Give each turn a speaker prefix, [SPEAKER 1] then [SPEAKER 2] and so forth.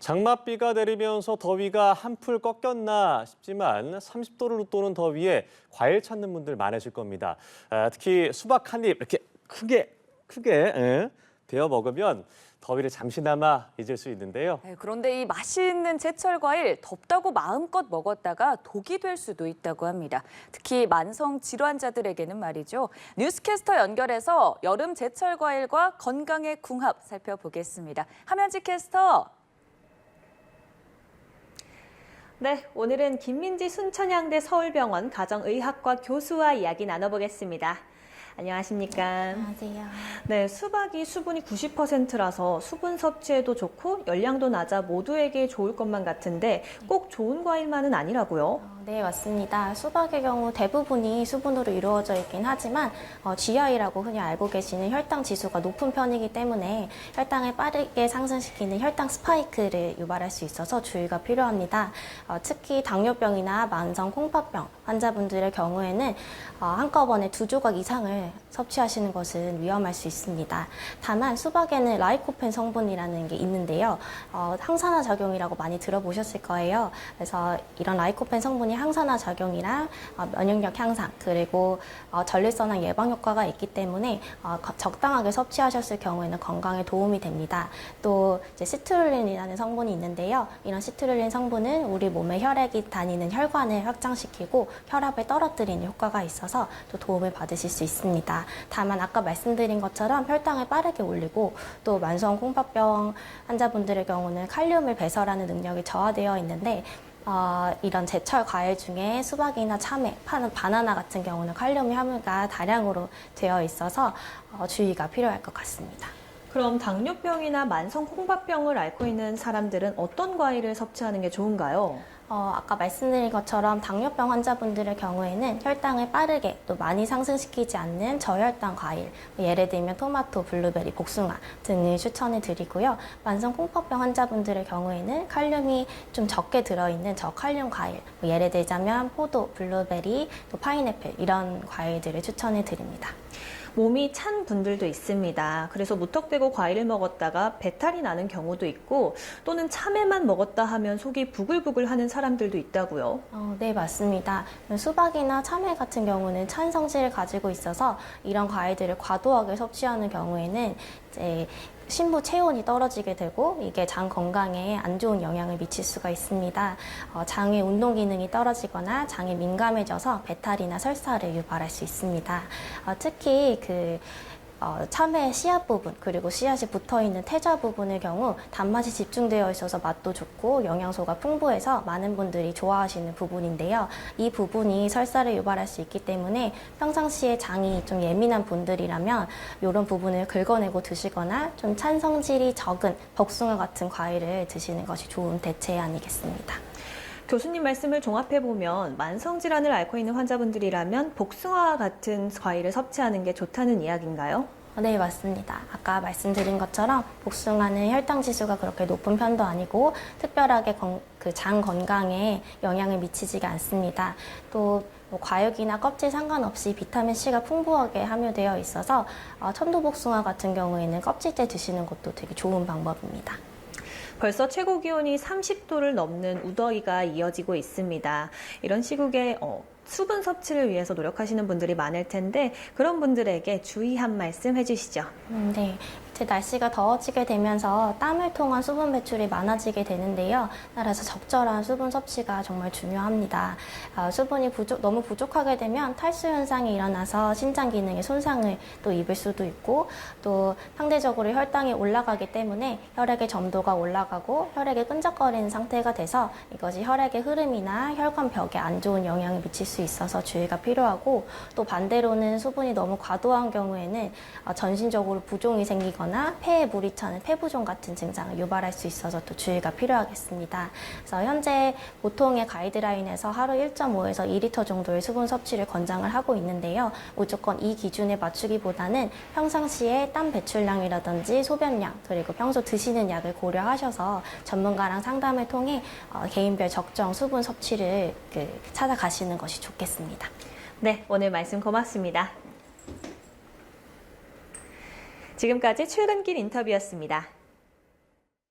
[SPEAKER 1] 장맛비가 내리면서 더위가 한풀 꺾였나 싶지만 30도를 웃도는 더위에 과일 찾는 분들 많으실 겁니다. 특히 수박 한 입 이렇게 크게 베어 먹으면 더위를 잠시나마 잊을 수 있는데요.
[SPEAKER 2] 그런데 이 맛있는 제철 과일 덥다고 마음껏 먹었다가 독이 될 수도 있다고 합니다. 특히 만성 질환자들에게는 말이죠. 뉴스캐스터 연결해서 여름 제철 과일과 건강의 궁합 살펴보겠습니다. 함현지 캐스터.
[SPEAKER 3] 네, 오늘은 김민지 순천향대 서울병원 가정의학과 교수와 이야기 나눠보겠습니다. 안녕하십니까?
[SPEAKER 4] 안녕하세요.
[SPEAKER 3] 네, 수박이 수분이 90%라서 수분 섭취에도 좋고 열량도 낮아 모두에게 좋을 것만 같은데 꼭 좋은 과일만은 아니라고요?
[SPEAKER 4] 네, 맞습니다. 수박의 경우 대부분이 수분으로 이루어져 있긴 하지만 GI라고 흔히 알고 계시는 혈당 지수가 높은 편이기 때문에 혈당을 빠르게 상승시키는 혈당 스파이크를 유발할 수 있어서 주의가 필요합니다. 특히 당뇨병이나 만성 콩팥병 환자분들의 경우에는 한꺼번에 2조각 이상을 섭취하시는 것은 위험할 수 있습니다. 다만 수박에는 라이코펜 성분이라는 게 있는데요. 항산화 작용이라고 많이 들어보셨을 거예요. 그래서 이런 라이코펜 성분이 항산화 작용이랑 면역력 향상 그리고 전립선암 예방 효과가 있기 때문에 적당하게 섭취하셨을 경우에는 건강에 도움이 됩니다. 또 이제 시트룰린이라는 성분이 있는데요. 이런 시트룰린 성분은 우리 몸에 혈액이 다니는 혈관을 확장시키고 혈압을 떨어뜨리는 효과가 있어서 또 도움을 받으실 수 있습니다. 다만 아까 말씀드린 것처럼 혈당을 빠르게 올리고 또 만성 콩팥병 환자분들의 경우는 칼륨을 배설하는 능력이 저하되어 있는데 이런 제철 과일 중에 수박이나 참외, 바나나 같은 경우는 칼륨 함유가 다량으로 되어 있어서 주의가 필요할 것 같습니다.
[SPEAKER 3] 그럼 당뇨병이나 만성 콩팥병을 앓고 있는 사람들은 어떤 과일을 섭취하는 게 좋은가요?
[SPEAKER 4] 아까 말씀드린 것처럼 당뇨병 환자분들의 경우에는 혈당을 빠르게 또 많이 상승시키지 않는 저혈당 과일, 예를 들면 토마토, 블루베리, 복숭아 등을 추천해 드리고요. 만성 콩팥병 환자분들의 경우에는 칼륨이 좀 적게 들어있는 저칼륨 과일, 예를 들자면 포도, 블루베리, 또 파인애플 이런 과일들을 추천해 드립니다.
[SPEAKER 3] 몸이 찬 분들도 있습니다. 그래서 무턱대고 과일을 먹었다가 배탈이 나는 경우도 있고 또는 참외만 먹었다 하면 속이 부글부글 하는 사람들도 있다고요.
[SPEAKER 4] 네, 맞습니다. 수박이나 참외 같은 경우는 찬 성질을 가지고 있어서 이런 과일들을 과도하게 섭취하는 경우에는 이제 신부 체온이 떨어지게 되고 이게 장 건강에 안 좋은 영향을 미칠 수가 있습니다. 장의 운동 기능이 떨어지거나 장이 민감해져서 배탈이나 설사를 유발할 수 있습니다. 특히 참외의 씨앗 부분 그리고 씨앗이 붙어있는 태자 부분의 경우 단맛이 집중되어 있어서 맛도 좋고 영양소가 풍부해서 많은 분들이 좋아하시는 부분인데요. 이 부분이 설사를 유발할 수 있기 때문에 평상시에 장이 좀 예민한 분들이라면 이런 부분을 긁어내고 드시거나 좀 찬 성질이 적은 복숭아 같은 과일을 드시는 것이 좋은 대체 아니겠습니까?
[SPEAKER 3] 교수님 말씀을 종합해보면 만성질환을 앓고 있는 환자분들이라면 복숭아와 같은 과일을 섭취하는 게 좋다는 이야기인가요?
[SPEAKER 4] 네, 맞습니다. 아까 말씀드린 것처럼 복숭아는 혈당 지수가 그렇게 높은 편도 아니고 특별하게 장 건강에 영향을 미치지가 않습니다. 또 과육이나 껍질 상관없이 비타민C가 풍부하게 함유되어 있어서 천도복숭아 같은 경우에는 껍질째 드시는 것도 되게 좋은 방법입니다.
[SPEAKER 3] 벌써 최고 기온이 30도를 넘는 우더위가 이어지고 있습니다. 이런 시국에 수분 섭취를 위해서 노력하시는 분들이 많을 텐데 그런 분들에게 주의 한 말씀 해주시죠.
[SPEAKER 4] 네. 이제 날씨가 더워지게 되면서 땀을 통한 수분 배출이 많아지게 되는데요. 따라서 적절한 수분 섭취가 정말 중요합니다. 수분이 너무 부족하게 되면 탈수 현상이 일어나서 신장 기능에 손상을 또 입을 수도 있고 또 상대적으로 혈당이 올라가기 때문에 혈액의 점도가 올라가고 혈액이 끈적거리는 상태가 돼서 이것이 혈액의 흐름이나 혈관벽에 안 좋은 영향을 미칠 수 있어서 주의가 필요하고 또 반대로는 수분이 너무 과도한 경우에는 전신적으로 부종이 생기거나 폐에 물이 차는 폐부종 같은 증상을 유발할 수 있어서 또 주의가 필요하겠습니다. 그래서 현재 보통의 가이드라인에서 하루 1.5에서 2리터 정도의 수분 섭취를 권장을 하고 있는데요. 무조건 이 기준에 맞추기보다는 평상시에 땀 배출량이라든지 소변량 그리고 평소 드시는 약을 고려하셔서 전문가랑 상담을 통해 개인별 적정 수분 섭취를 찾아가시는 것이 좋겠습니다.
[SPEAKER 3] 네, 오늘 말씀 고맙습니다. 지금까지 출근길 인터뷰였습니다.